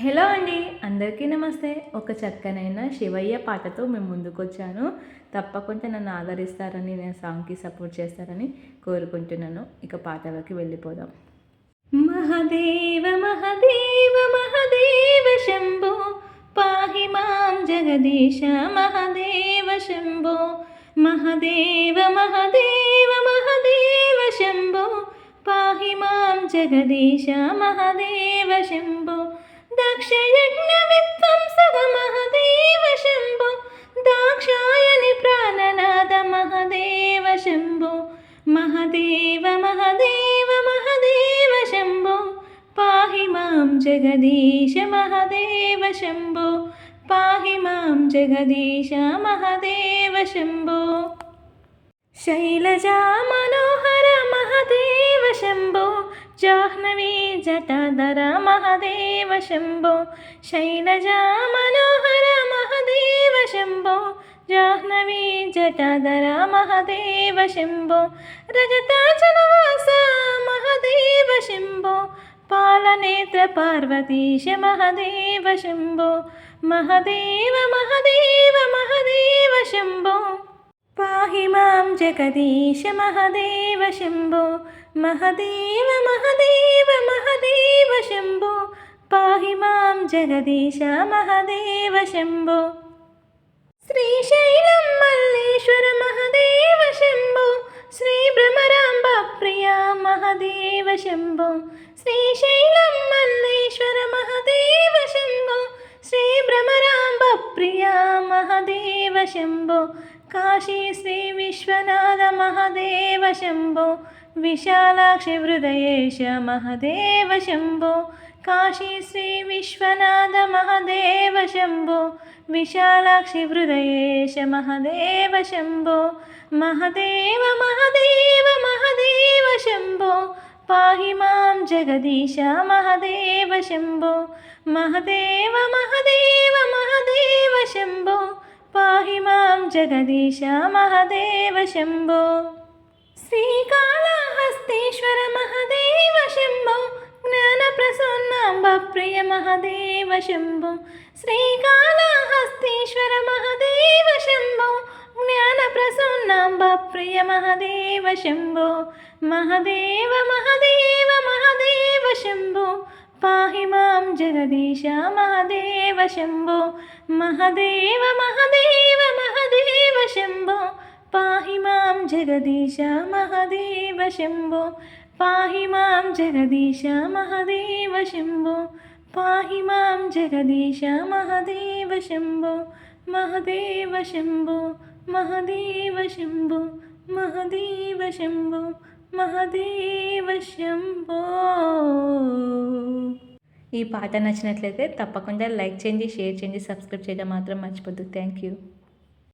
Hello అండి, అందరికీ నమస్తే. ఒక చక్కనైన శివయ్య పాటతో మేము ముందుకొచ్చాను. తప్పకుండా నన్ను ఆదరిస్తారని, నేను సాంగ్కి సపోర్ట్ చేస్తారని కోరుకుంటున్నాను. ఇక పాటలోకి వెళ్ళిపోదాం. మహదేవ మహదేవ మహదేవ శంభో పాహి మాం జగదీశ మహదేవ శంభో. మహదేవ మహదేవ మహదేవ శంభో పాహి మాం జగదీశ మహదేవ శంభో. దక్షయజ్ఞవిధ్వంసక మహదేవ శంభో. దాక్షాయని ప్రాణనాద మహదేవ శంభో. మహదేవ మహదేవ మహదేవ శంభో పాహి మాం జగదీశ మహదేవ శంభో. పాహి మాం జగదీశ మహదేవ శంభో. శైలజా మనోహర మహదేవ శంభో. జాహ్నవీ జటాధర మహదేవ శంభో. శైలజా మనోహర మహదేవ శంభో. జాహ్నవీ జటాధర మహదేవ శంభో. రజతాచలవాస మహదేవ శంభో. పాలనేత్ర పార్వతీశ మహదేవ శంభో. మహదేవ మహదేవ మహదేవ శంభో పాహి మాం జగదీశ మహదేవ శంభో. మహదేవ మహదేవ మహదేవ శంభో పాహి మాం జగదీశ మహదేవ శంభో. శ్రీశైలం మల్లేశ్వర మహదేవ శంభో. శ్రీ భ్రమరాంబ ప్రియ మహదేవ శంభో. శ్రీశైలం మల్లేశ్వర మహదేవ శంభో. శ్రీ భ్రమరాంబ ప్రియ మహదేవ శంభో. కాశీ శ్రీ విశ్వనాథ మహదేవ శంభో. విశాలాక్షి హృదయేశ మహదేవ శంభో. కాశీ శ్రీ విశ్వనాథ మహదేవ శంభో. విశాలాక్షి హృదయేశ మహదేవ శంభో. మహదేవ మహదేవ మహదేవ శంభో పాహి మాం జగదీశ మహదేవ శంభో. మహదేవ మహదేవ మహదేవ శంభో పాహి మాం జగదీశ మహదేవ శంభో. శ్రీకాళహస్తీశ్వర మహదేవ శంభో. జ్ఞాన ప్రసన్నాంబ ప్రియ మహదేవ శంభో. శ్రీకాళహస్తీశ్వర మహదేవ శంభో. జ్ఞాన ప్రసన్నాంబ ప్రియ మహదేవ శంభో. మహదేవ మహదేవ మహదేవ శంభో పాహి మాం జగదీశ మహదేవ శంభో. మహదేవ మహదేవ మహదేవ శంభో పాహి మాం జగదీశ మహదేవ శంభో. పాహి మాం జగదీశ మహదేవ శంభో. పాహి మాం జగదీశ మహదేవ శంభో. మహదేవ శంభో మహదేవ శంభో మహదేవ శంభో మహదేవ శంభో. ఈ పాట నచ్చినట్లయితే తప్పకుండా లైక్ చేయండి, షేర్ చేయండి, సబ్స్క్రైబ్ చేయడం మాత్రం మర్చిపోద్దు. Thank you.